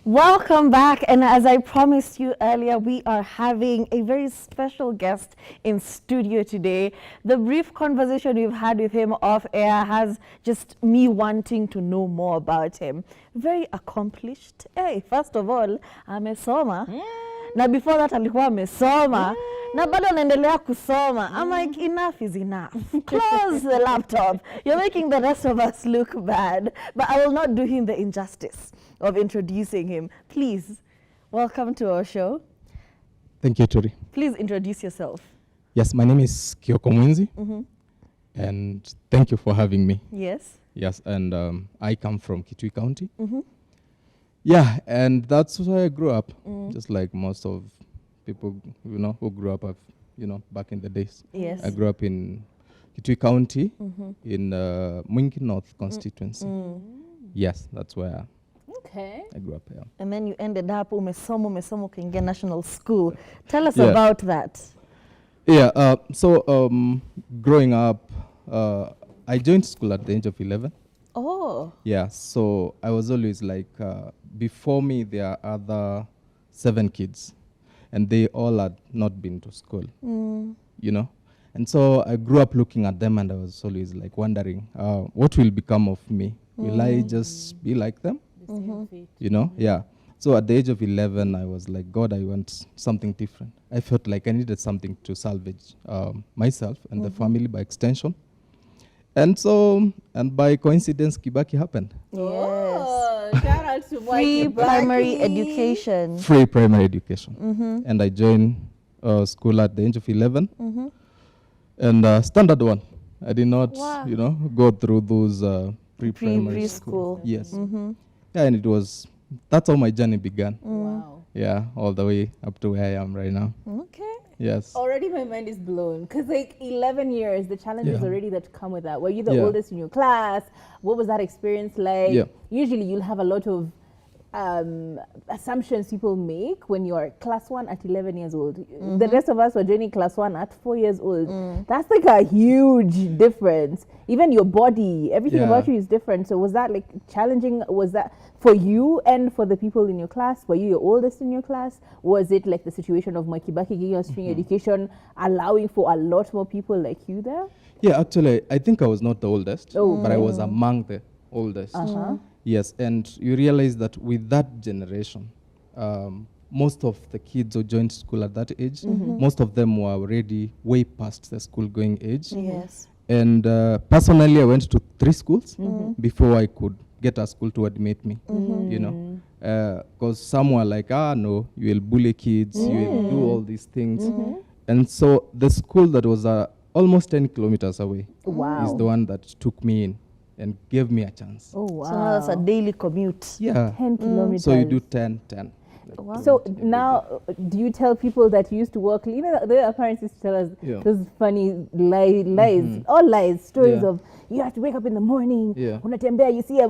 Welcome back, and as I promised you earlier, we are having a very special guest in studio today. The brief conversation we've had with him off air has just me wanting to know more about him. Very accomplished. Hey, first of all, amesoma. Na before that alikuwa amesoma. Na bado anaendelea kusoma. I'm like, enough is enough. Close the laptop. You're making the rest of us look bad. But I will not do him the injustice of introducing him. Please, welcome to our show. Thank you, Tori. Please introduce yourself. Yes, my name is Kioko Mwinzi, and thank you for having me. Yes. Yes, and I come from Kitui County. Yeah, and that's where I grew up, just like most of people, who grew up, back in the days. Yes. I grew up in Kitui County, in Mwingi North constituency. Yes, that's where I grew up. Yeah. And then you ended up umesoma ukaingia national school. Tell us about that. Yeah, so growing up, I joined school at the age of 11. Oh. Yeah, so I was always like, before me, there are other 7 kids, and they all had not been to school, And so I grew up looking at them, and I was always like wondering, what will become of me? Will I just be like them? Yeah. So at the age of 11, I was like, God, I want something different. I felt like I needed something to salvage myself and the family by extension. And so, and by coincidence, Kibaki happened. Yes. Shout out to Free primary education. Free primary education. And I joined school at the age of 11. And standard one. I did not, go through those pre-primary school. Yes. Yeah, and that's how my journey began. Wow. Yeah, all the way up to where I am right now. Okay. Yes. Already my mind is blown because 11 years, the challenges already that come with that. Were you the Yeah. oldest in your class? What was that experience like? Yeah. Usually you'll have a lot of assumptions people make when you're class 1 at 11 years old. The rest of us were joining class 1 at 4 years old. That's like a huge difference. Even your body, everything about you is different. So was that like challenging? Was that for you and for the people in your class? Were you your oldest in your class? Was it like the situation of Makibaki giving us string education, allowing for a lot more people like you there? Yeah, actually, I think I was not the oldest, but I was among the oldest. Yes, and you realize that with that generation, most of the kids who joined school at that age, most of them were already way past the school-going age. Yes. And personally, I went to 3 schools before I could get a school to admit me, because some were like, no, you will bully kids, you will do all these things. And so the school that was almost 10 kilometers away is the one that took me in and gave me a chance. Oh, wow. So now that's a daily commute. Yeah. 10 kilometers. So you do 10. Wow. So now, do you tell people that you used to work? The parents used to tell us those funny lies, all lies, stories of you have to wake up in the morning. Unatembea, you see a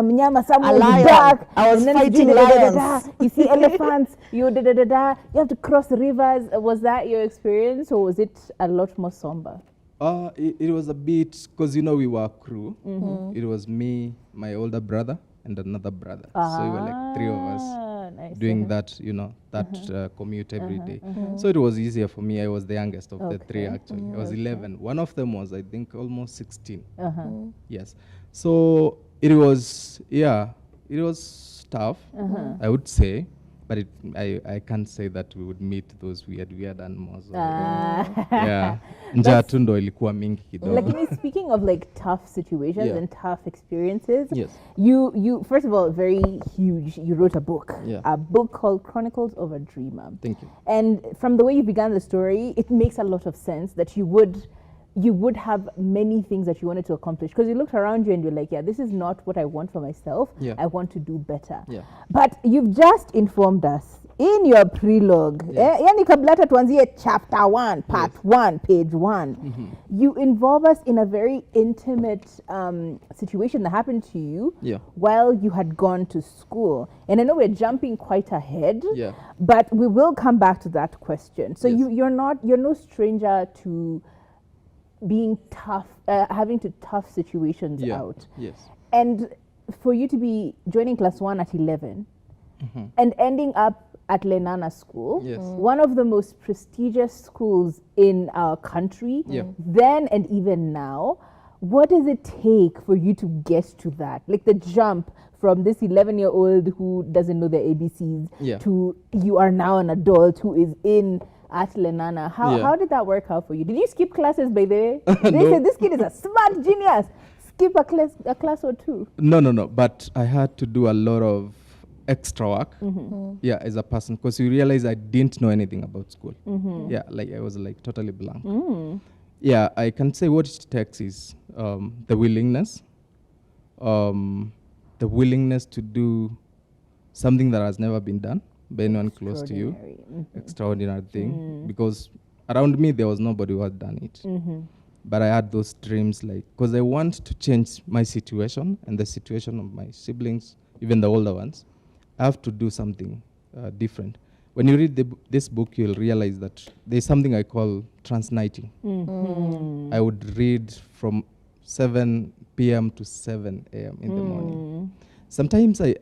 mnyama somewhere in the dark. I was fighting lions. You see elephants. You have to cross the rivers. Was that your experience, or was it a lot more somber? It was a bit, because we were a crew. It was me, my older brother, and another brother. So we were like 3 of us doing that, that commute every day. So it was easier for me. I was the youngest of the 3 actually. I was 11. One of them was, I think, almost 16. Yes. So it was tough, I would say. But I can't say that we would meet those weird animals. Njaa tu ndo ilikuwa mingi kidogo. Like, speaking of like tough situations and tough experiences, yes. You first of all, very huge. You wrote a book, Yeah. a book called Chronicles of a Dreamer. Thank you. And from the way you began the story, it makes a lot of sense that you would have many things that you wanted to accomplish, because you looked around you and you're like, this is not what I want for myself. I want to do better. But you've just informed us in your prelogue, yani kabla hata tuanzie chapter 1, part 1, page 1, you involve us in a very intimate situation that happened to you while you had gone to school. And I know we're jumping quite ahead, but we will come back to that question. So you're no stranger to being tough, having to tough situations out. Yes. And for you to be joining class 1 at 11, and ending up at Lenana School, Yes. one of the most prestigious schools in our country, then and even now. What does it take for you to get to that? Like the jump from this 11-year-old who doesn't know the ABCs to you are now an adult who is in at Lenana. How did that work out for you? Did you skip classes, by the way? They said this kid is a smart genius. Skip a class or two. No. But I had to do a lot of extra work. As a person, because you realize I didn't know anything about school. Like I was like totally blank. I can say what it takes is the willingness to do something that has never been done by anyone close to you. Extraordinary thing. Because around me there was nobody who had done it. But I had those dreams, like, because I want to change my situation and the situation of my siblings, even the older ones. I have to do something different. When you read this book, you'll realize that there's something I call transnighting. I would read from 7 p.m. to 7 a.m. in the morning. Sometimes I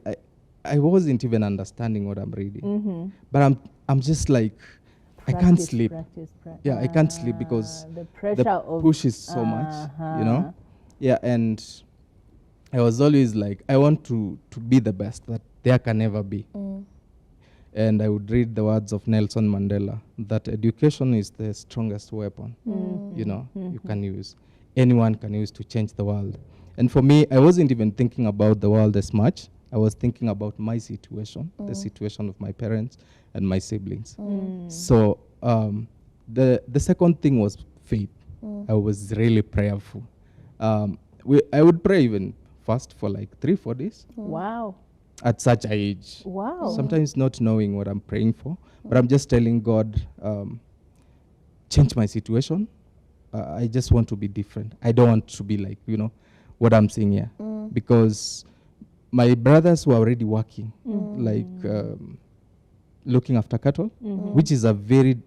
wasn't even understanding what I'm reading. But I'm just like, I can't sleep. I can't sleep because the pressure push is so much, you know? And I was always like, I want to be the best that there can never be. And I would read the words of Nelson Mandela, that education is the strongest weapon, you know, you can use. Anyone can use to change the world. And for me, I wasn't even thinking about the world as much. I was thinking about my situation, the situation of my parents and my siblings. So the second thing was faith. I was really prayerful. I would pray even fast for like 3-4 days. Wow. At such an age. Wow. Sometimes not knowing what I'm praying for, but I'm just telling God, change my situation. I just want to be different. I don't want to be like, you know, what I'm seeing here. Because my brothers were already working, like looking after cattle, which is a very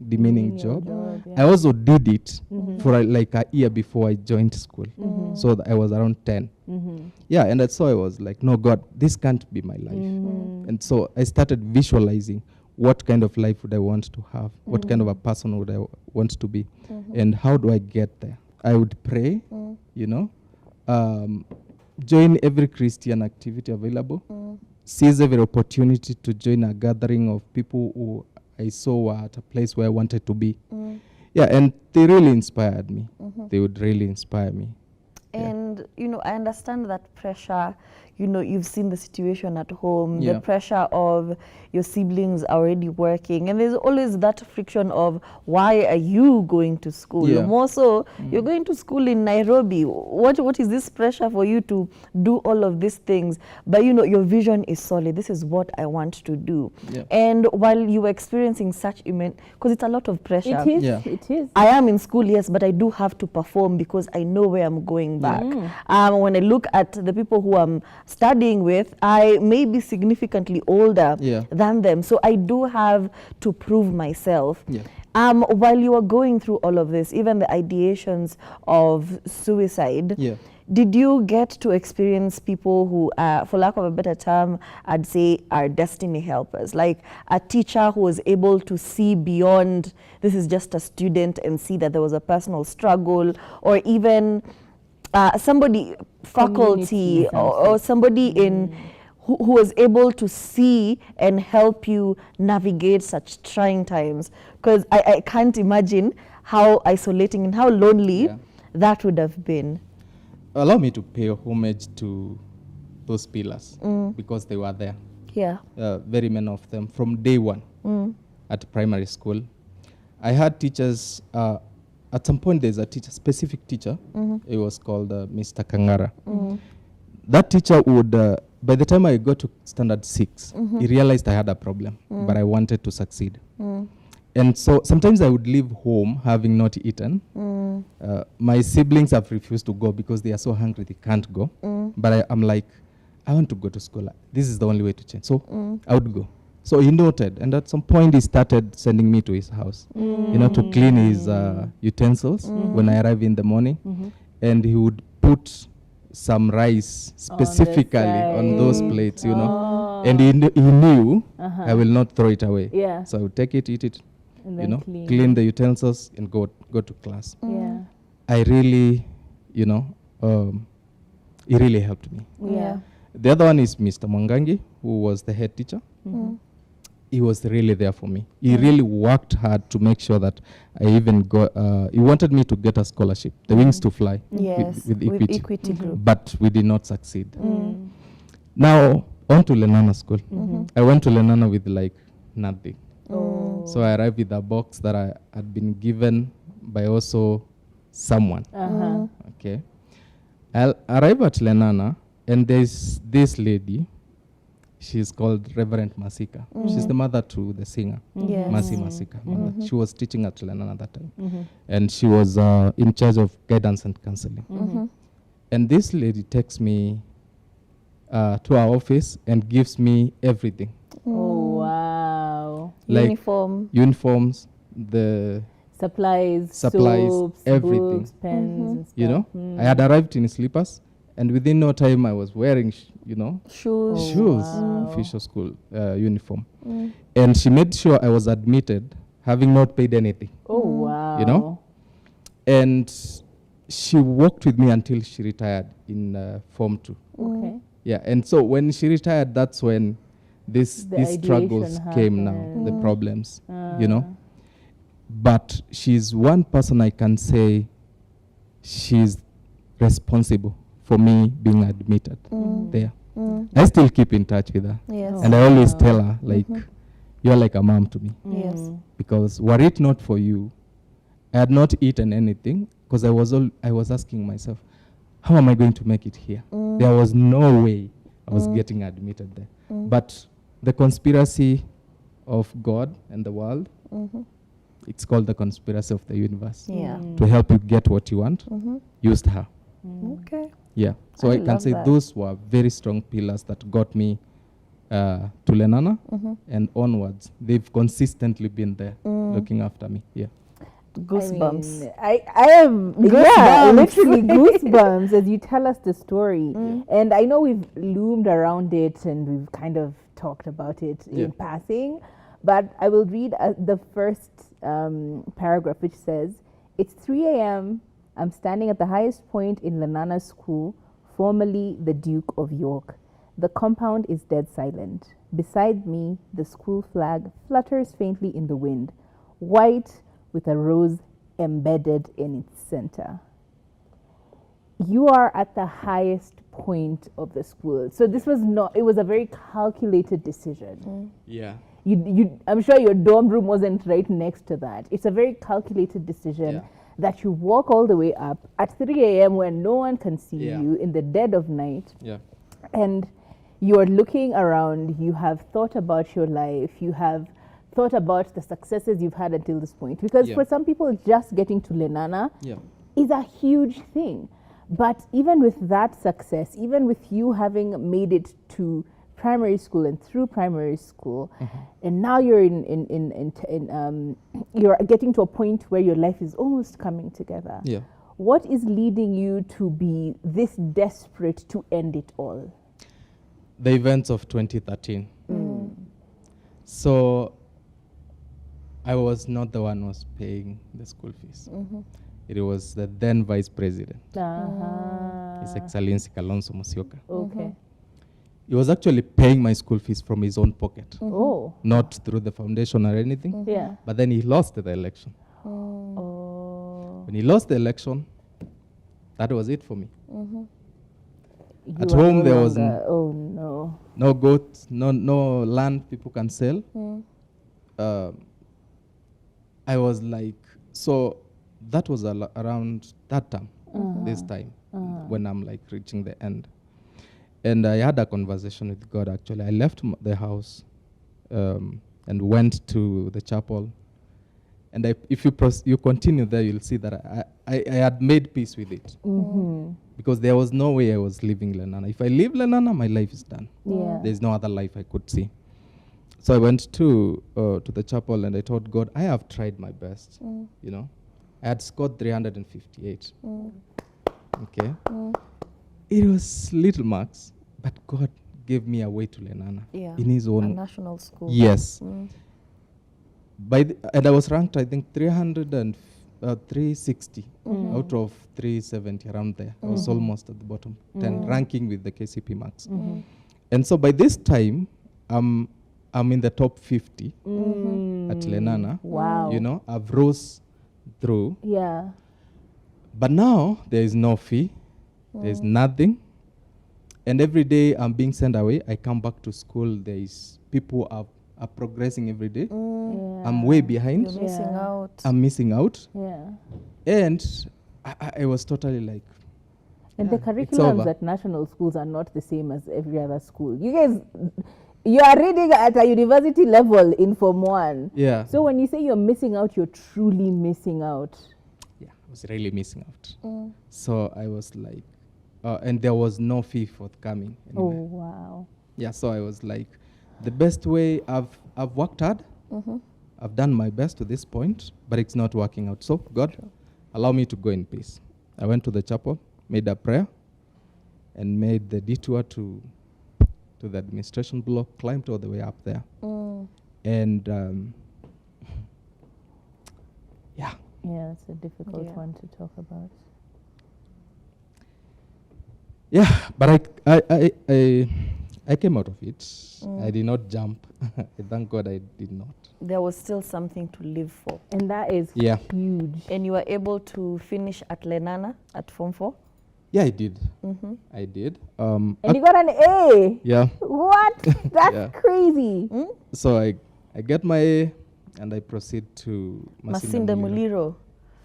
demeaning job. I also did it for like a year before I joined school. So I was around 10. And that's so I was like, no, God, this can't be my life. And so I started visualizing what kind of life would I want to have, what kind of a person would I want to be, and how do I get there. I would pray, you know, join every Christian activity available, seize every opportunity to join a gathering of people who I saw were at a place where I wanted to be. And they really inspired me. They would really inspire me. And, you know, I understand that pressure, you know, you've seen the situation at home, the pressure of your siblings already working, and there's always that friction of why are you going to school? More so, you're going to school in Nairobi. What is this pressure for you to do all of these things? But, you know, your vision is solid. This is what I want to do. And while you were experiencing such immense, because it's a lot of pressure. It is. It is. I am in school, yes, but I do have to perform because I know where I'm going back. When I look at the people who I'm studying with, I may be significantly older than them. So I do have to prove myself. While you were going through all of this, even the ideations of suicide, did you get to experience people who, for lack of a better term, I'd say are destiny helpers, like a teacher who was able to see beyond this is just a student and see that there was a personal struggle, or even somebody, faculty, or somebody in who was able to see and help you navigate such trying times? Because I can't imagine how isolating and how lonely that would have been. Allow me to pay homage to those pillars because they were there. Very many of them from day one at primary school. I had teachers. At some point, there's a teacher, specific teacher. It was called Mr. Kangara. That teacher would, by the time I got to standard 6, he realized I had a problem, but I wanted to succeed. And so sometimes I would leave home having not eaten. My siblings have refused to go because they are so hungry they can't go. But I'm like, I want to go to school. This is the only way to change. So I would go. So he noted, and at some point he started sending me to his house, you know, to clean his utensils when I arrive in the morning. And he would put some rice specifically on those plates, you know. And he knew I will not throw it away. Yeah. So I would take it, eat it, And you then know, clean the utensils and go to class. Yeah. I really, you know, it really helped me. Yeah. The other one is Mr. Mwangangi, who was the head teacher. He was really there for me. He really worked hard to make sure that I even got, he wanted me to get a scholarship, the Wings to Fly, Yes, with with Equity. Equity Group. But we did not succeed. Now, on to Lenana School. I went to Lenana with like nothing. So I arrived with a box that I had been given by also someone. Okay. I'll arrive at Lenana, and there's this lady. She's called Reverend Masika. She's the mother to the singer, Yes. Mercy Masika. She was teaching at Lenana at that time. And she was in charge of guidance and counseling. And this lady takes me to our office and gives me everything. Oh, wow. Like uniforms, the Supplies, soaps, everything. books, pens, and stuff. You know, I had arrived in slippers, and within no time I was wearing, you know, shoes, wow. official school uniform. And she made sure I was admitted, having not paid anything. Oh, wow. You know, and she worked with me until she retired in Form 2. Okay. Yeah, and so when she retired, that's when these struggles ideation came now, the problems, you know. But she's one person I can say she's responsible for me being admitted there. I still keep in touch with her. Yes. And I always tell her, like, you're like a mom to me. Yes. Because were it not for you, I had not eaten anything, because I was asking myself, how am I going to make it here? There was no way I was getting admitted there. But the conspiracy of God and the world, it's called the conspiracy of the universe. Yeah. To help you get what you want, used her. Okay. Yeah. So I can love say that. those were very strong pillars that got me to Lenana and onwards. They've consistently been there looking after me. Yeah. Goosebumps. I am, yeah, literally goosebumps as you tell us the story. And I know we've loomed around it and we've kind of talked about it in passing, but I will read the first paragraph, which says, "It's 3 a.m. I'm standing at the highest point in Lenana School, formerly the Duke of York. The compound is dead silent. Beside me, the school flag flutters faintly in the wind, white with a rose embedded in its center." You are at the highest point of the school. So this was not, it was a very calculated decision. Yeah. I'm sure your dorm room wasn't right next to that. It's a very calculated decision that you walk all the way up at 3 a.m. when no one can see you in the dead of night. Yeah. And you are looking around, you have thought about your life, you have thought about the successes you've had until this point. Because for some people, just getting to Lenana is a huge thing. But even with that success, even with you having made it to primary school and through primary school, and now you're you're getting to a point where your life is almost coming together. Yeah. What is leading you to be this desperate to end it all? The events of 2013. So I was not the one who was paying the school fees. It was the then vice president, His Excellency Kalonzo Musyoka. Okay. He was actually paying my school fees from his own pocket, Oh. not through the foundation or anything. Yeah. But then he lost the election. Oh. When he lost the election, that was it for me. You At are home no there was longer- oh no. no goats, no land people can sell. I was like, so that was around that time, this time, when I'm like reaching the end. And I had a conversation with God, actually. I left the house and went to the chapel. And if you continue there, you'll see that I had made peace with it. Because there was no way I was leaving Lenana. If I leave Lenana, my life is done. Yeah. There's no other life I could see. So I went to the chapel and I told God, I have tried my best. You know, I had scored 358. Okay. It was little marks, but God gave me a way to Lenana in His own a national school. Yes. And I was ranked, I think, 360 out of 370, around there. I was almost at the bottom 10, ranking with the KCP marks. And so by this time, I'm in the top 50 at Lenana. Wow. You know, I've rose through. Yeah. But now there is no fee. There's nothing. And every day I'm being sent away. I come back to school. There is people are progressing every day. I'm way behind. You're missing out. I'm missing out. Yeah. And I was totally like, and the curriculums at national schools are not the same as every other school. You guys, you are reading at a university level in Form 1. Yeah. So when you say you're missing out, you're truly missing out. Yeah, I was really missing out. So I was like, and there was no fee forthcoming anywhere. Oh, wow. Yeah, so I was like, the best way, I've worked hard. I've done my best to this point, but it's not working out. So God, allow me to go in peace. I went to the chapel, made a prayer, and made the detour to the administration block, climbed all the way up there. And yeah. Yeah, it's a difficult one to talk about. Yeah, but I came out of it. I did not jump. Thank God I did not. There was still something to live for. And that is huge. And you were able to finish at Lenana at Form 4? Yeah, I did. I did. And you got an A? Yeah. What? That's crazy. So I get my A and I proceed to Masinde Muliro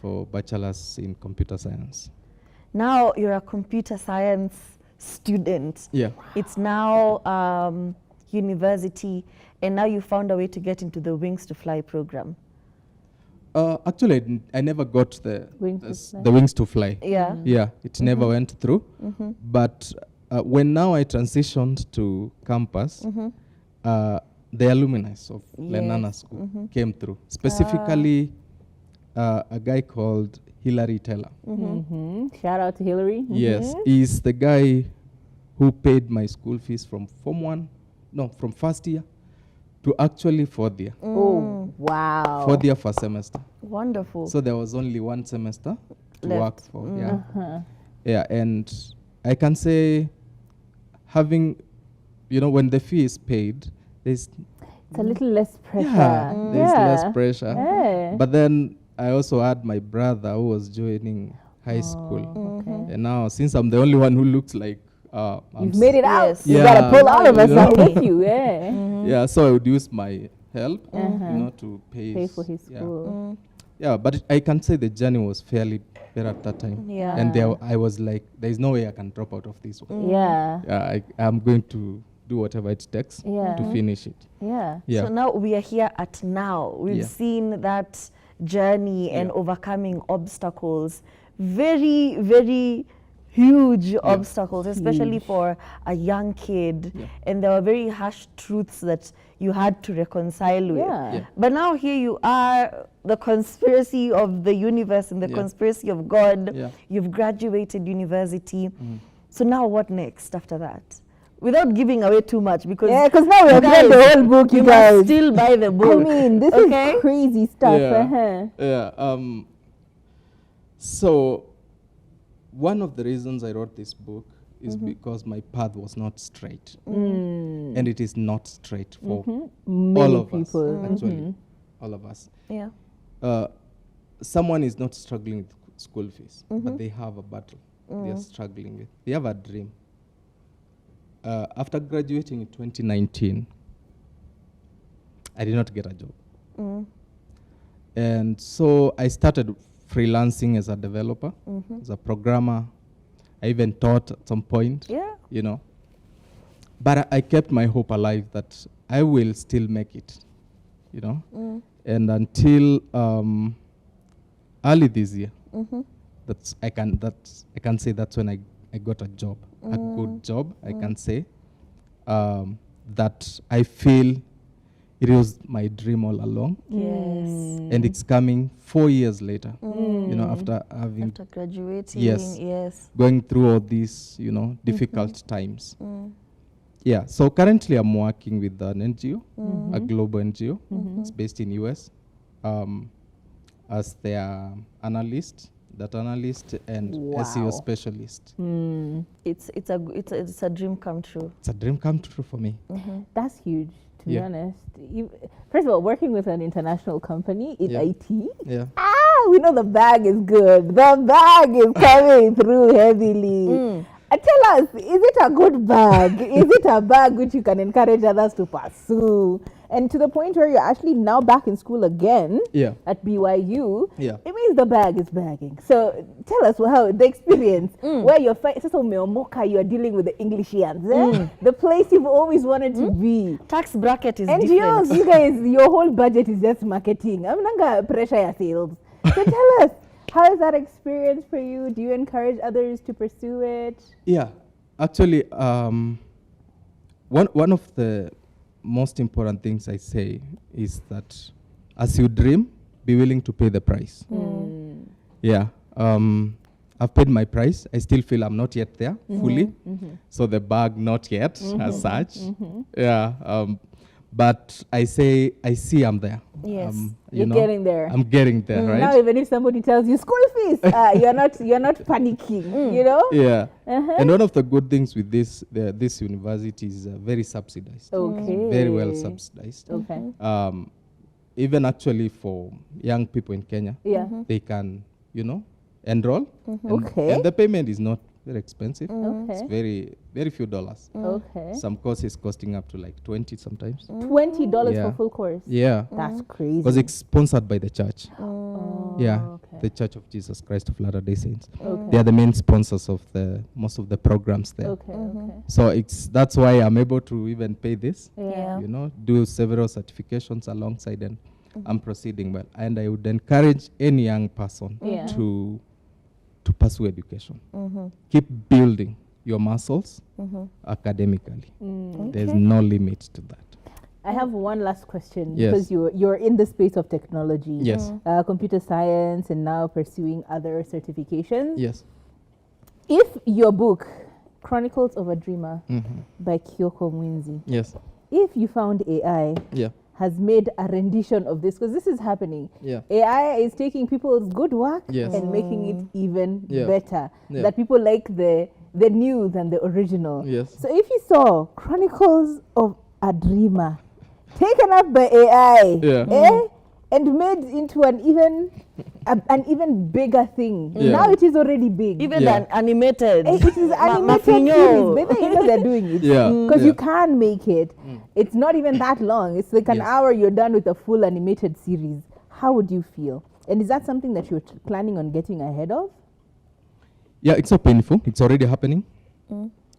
for bachelor's in computer science. Now you're a computer science student. Yeah. It's now university, and now you found a way to get into the Wings to Fly program. Actually, I never got the Wings to Fly. Yeah. Yeah, it never went through. But when now I transitioned to campus, the alumni of Lenana School came through. Specifically, a guy called Hilary Taylor. Shout out to Hillary. Yes, he's the guy who paid my school fees from from first year to actually fourth year. Oh, wow. Fourth year first semester. Wonderful. So there was only one semester to left. work for. Yeah. Yeah, and I can say having, when the fee is paid, it's a little less pressure. Yeah, there's less pressure. Yeah. But then I also had my brother who was joining high school. Okay. And now, since I'm the only one who looks like you've made it out. Yes. You Yeah. gotta pull all of us out with you. Yeah. Yeah, so I would use my help, to pay For his school. Yeah, but I can say the journey was fairly better at that time. Yeah. And I was like, there's no way I can drop out of this one. Yeah. Yeah, I'm going to do whatever it takes to finish it. Yeah. Yeah. So now we are here at now. We've seen that journey and overcoming obstacles. Very, very huge obstacles, especially for a young kid. Yeah. And there were very harsh truths that you had to reconcile with. Yeah. But now here you are, the conspiracy of the universe and the conspiracy of God. Yeah. You've graduated university. So now what next after that? Without giving away too much, because now we have read the whole book, you guys. must still buy the book. I mean, this is crazy stuff. Yeah. So one of the reasons I wrote this book is because my path was not straight. And it is not straight for all of us, actually. All of us. Yeah. Someone is not struggling with school fees, but they have a battle they are struggling with. They have a dream. After graduating in 2019, I did not get a job. And so I started freelancing as a developer, as a programmer. I even taught at some point, But I kept my hope alive that I will still make it, And until early this year, I can say that's when I got a job, a good job. I can say that I feel it was my dream all along. Yes. And it's coming 4 years later, you know, after graduating. Yes. Going through all these, you know, difficult times. Yeah, so currently I'm working with an NGO, a global NGO. It's based in US, as their analyst, data analyst, and SEO specialist. It's a dream come true. It's a dream come true for me. That's huge, to be honest. First of all, working with an international company in IT, we know the bag is good. The bag is coming through heavily. Tell us, is it a good bag? Is it a bag which you can encourage others to pursue? And to the point where you're actually now back in school again at BYU, it means the bag is bagging. So tell us how the experience, where you're you're dealing with the Englishians, the place you've always wanted to be. Tax bracket is NGOs, different. you guys, your whole budget is just marketing. I'm not pressure your sales. So tell us, how is that experience for you? Do you encourage others to pursue it? Yeah, actually, one of the most important things I say is that as you dream, be willing to pay the price. Yeah, I've paid my price. I still feel I'm not yet there fully. So the bag not yet as such. Yeah, but I see I'm there. Yes, you're getting there. I'm getting there, right? Now even if somebody tells you school fees, you're not panicking, you know? Yeah. And one of the good things with this university is very subsidized. Okay. Very well subsidized. Okay. Even actually for young people in Kenya, they can, you know, enroll. And the payment is not very expensive. It's very few dollars. Some courses costing up to like 20 sometimes. $20 for full course. Yeah. That's crazy. Because it's sponsored by the church. The Church of Jesus Christ of Latter-day Saints. They are the main sponsors of most of the programs there. So that's why I'm able to even pay this. You know, do several certifications alongside, and I'm proceeding well. And I would encourage any young person to pursue education. Keep building your muscles academically. There's no limit to that. I have one last question, because you're in the space of technology, computer science, and now pursuing other certifications. Yes. If your book, Chronicles of a Dreamer by Kioko Mwinzi, if you found AI has made a rendition of this, because this is happening. AI is taking people's good work and making it even better. That people like the new than the original. So if you saw Chronicles of a Dreamer taken up by AI and made into an even bigger thing. Now it is already big. Even an animated. It is animated series. Better you know they're doing it. Because you can make it. It's not even that long. It's like an hour, you're done with a full animated series. How would you feel? And is that something that you're planning on getting ahead of? Yeah, it's so painful. It's already happening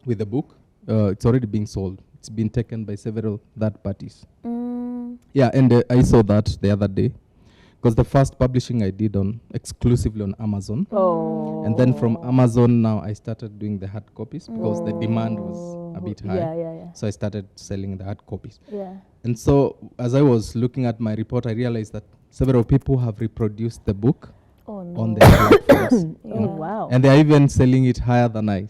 with the book. It's already being sold. It's been taken by several third parties. Yeah, and I saw that the other day, because the first publishing I did exclusively on Amazon. And then from Amazon now I started doing the hard copies because the demand was a bit high. So I started selling the hard copies. And so as I was looking at my report, I realized that several people have reproduced the book on their platforms. Wow. And they're even selling it higher than I.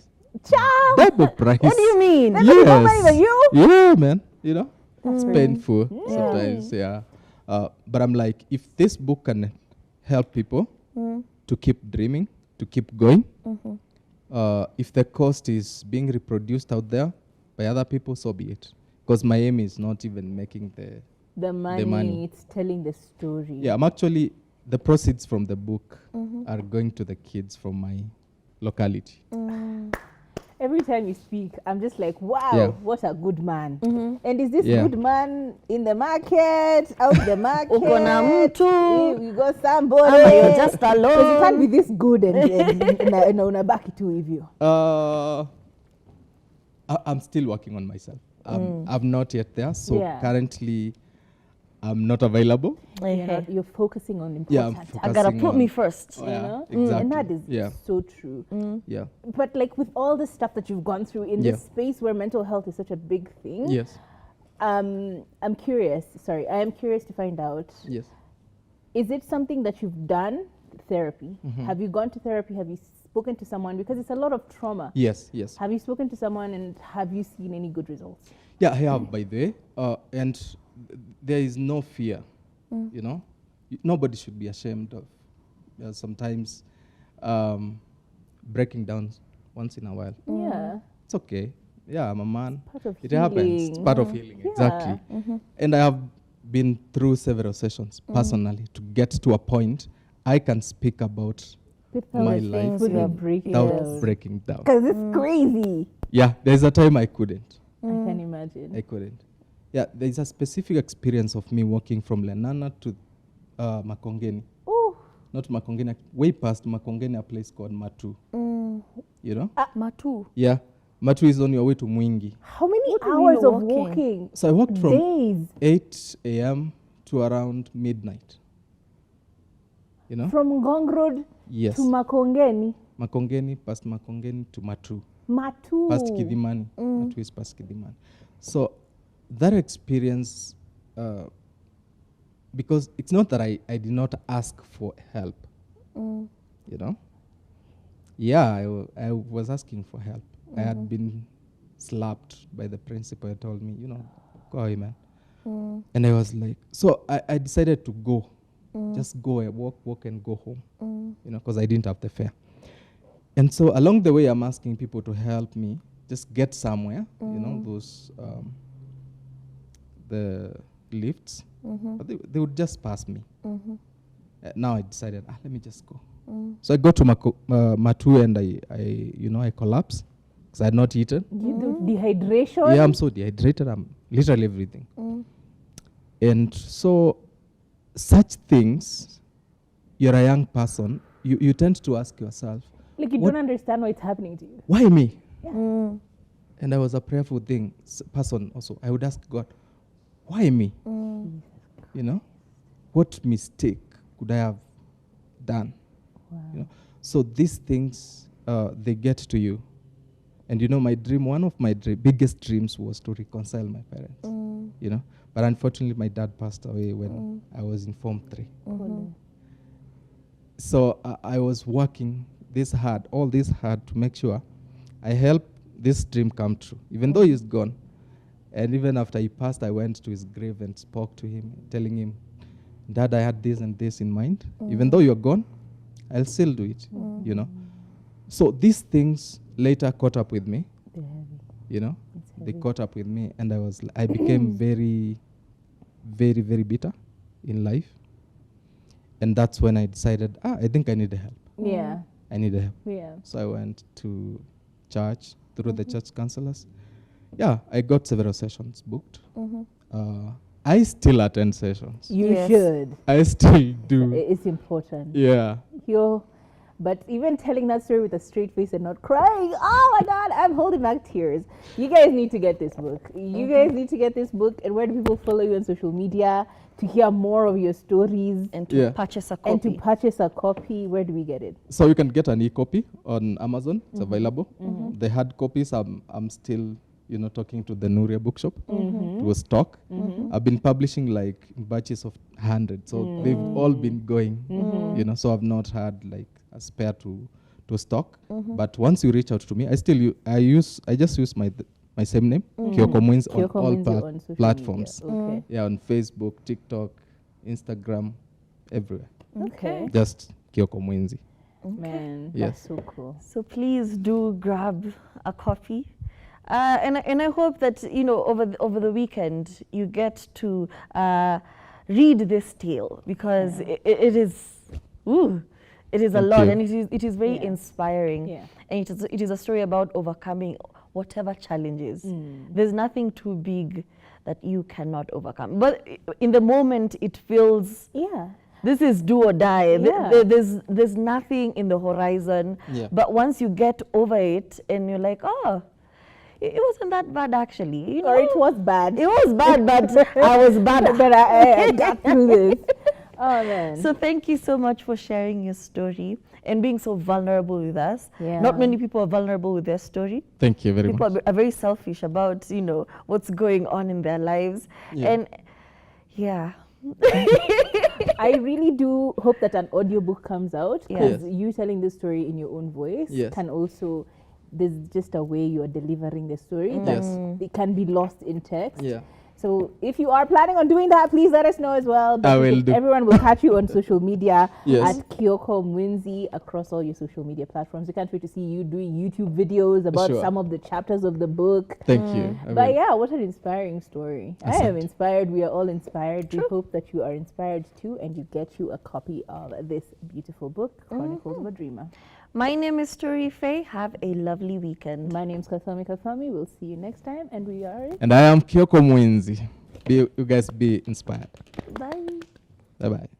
That book price. What do you mean? Yes. Yeah, man. You know, it's painful sometimes. Yeah. But I'm like, if this book can help people to keep dreaming, to keep going, if the cost is being reproduced out there by other people, so be it. Because my aim is not even making the money. It's telling the story. Yeah, I'm actually, the proceeds from the book are going to the kids from my locality. Every time you speak, I'm just like, wow, what a good man. And is this good man in the market, out the market? You got somebody. You're just alone. Because you can't be this good and unabaki too with you. I'm still working on myself. I'm not yet there, so currently I'm not available. You're focusing on important. Yeah, I'm focusing I gotta put me first. You know? Exactly. And that is so true. Yeah. But like with all the stuff that you've gone through in this space where mental health is such a big thing, I'm curious. Sorry, I am curious to find out. Yes. Is it something that you've done? Therapy. Mm-hmm. Have you gone to therapy? Have you spoken to someone? Because it's a lot of trauma. Yes. Have you spoken to someone and have you seen any good results? Yeah, I have, by the way. And there is no fear, you know. Nobody should be ashamed of sometimes breaking down once in a while. Yeah. It's okay. Yeah, I'm a man. Part of it healing. happens. It's part of healing, exactly. And I have been through several sessions personally to get to a point I can speak about my life without breaking down. Because it's crazy. Yeah, there's a time I couldn't. I can imagine. I couldn't. Yeah, there's a specific experience of me walking from Lenana to Makongeni. Oh. Not Makongeni, way past Makongeni, a place called Matu. You know? Matu. Yeah. Matu is on your way to Mwingi. How many hours of walking? So I walked from days. 8 a.m. to around midnight. You know? From Ngong Road Yes. to Makongeni. Makongeni, past Makongeni to Matu. Matu. Past Kidimani. Matu is past Kidimani. So that experience, because it's not that I did not ask for help, you know? Yeah, I was asking for help. I had been slapped by the principal. He told me, you know, go away, man. And I was like, so I decided to go. Just go and walk and go home, you know, because I didn't have the fare. And so along the way, I'm asking people to help me just get somewhere, you know, those, the lifts, but they would just pass me. Now I decided, let me just go. So I go to Matu and I collapse because I had not eaten. Dehydration? Yeah, I'm so dehydrated. I'm literally everything. And so such things, you're a young person, you tend to ask yourself, like you don't understand why it's happening to you. Why me? Yeah. And I was a prayerful person also. I would ask God, why me? You know, what mistake could I have done? Wow. You know? So these things, they get to you. And you know, my dream, one of my biggest dreams was to reconcile my parents, you know. But unfortunately, my dad passed away when I was in Form 3. So I was working all this hard to make sure I help this dream come true, even though he's gone. And even after he passed, I went to his grave and spoke to him, telling him, Dad, I had this and this in mind. Even though you're gone, I'll still do it, you know. So these things later caught up with me, you know. They caught up with me, and I became very, very, very bitter in life. And that's when I decided, I think I need help. Yeah. I need help. Yeah. So I went to church through the church counselors. Yeah, I got several sessions booked. I still attend sessions. You should. I still do. It's important. Yeah. But even telling that story with a straight face and not crying, oh my God, I'm holding back tears. You guys need to get this book. You guys need to get this book. And where do people follow you on social media to hear more of your stories? And to purchase a copy. Where do we get it? So you can get an e-copy on Amazon. It's available. The hard copies, I'm still, you know, talking to the Nuria bookshop to stock. I've been publishing like in batches of 100. So they've all been going, you know, so I've not had like a spare to stock. But once you reach out to me, I just use my same name, Kioko Mwinzi, on all platforms. Okay. Yeah, on Facebook, TikTok, Instagram, everywhere. Okay. Just Kioko Mwinzi. Man, Yes. that's so cool. So please do grab a copy. And I hope that, you know, over the weekend you get to read this tale, because it is a lot, and it is very inspiring. Yeah. And it is a story about overcoming whatever challenges. There's nothing too big that you cannot overcome. But in the moment, it feels this is do or die. Yeah. There's nothing in the horizon. Yeah. But once you get over it, and you're like, oh, it wasn't that bad actually. You know? Or it was bad. It was bad, but I was bad. But I got through this. Oh, man. So thank you so much for sharing your story and being so vulnerable with us. Yeah. Not many people are vulnerable with their story. Thank you very much. People are very selfish about, you know, what's going on in their lives. Yeah. And yeah. I really do hope that an audiobook comes out, because Yes. you telling the story in your own voice Yes. can also, there's just a way you are delivering the story that Yes. it can be lost in text. Yeah. So if you are planning on doing that, please let us know as well. But I will do. Everyone will catch you on social media Yes. at Kioko Mwinzi across all your social media platforms. We can't wait to see you doing YouTube videos about Sure. some of the chapters of the book. Thank you. I But will. yeah, what an inspiring story. I am Asante. inspired. We are all inspired. We hope that you are inspired too, and you get you a copy of this beautiful book, Chronicles of a Dreamer. My name is Tori Faye. Have a lovely weekend. My name's Kathami Kathami. We'll see you next time, and we are... And I am Kioko Mwinzi. You guys be inspired. Bye. Bye-bye.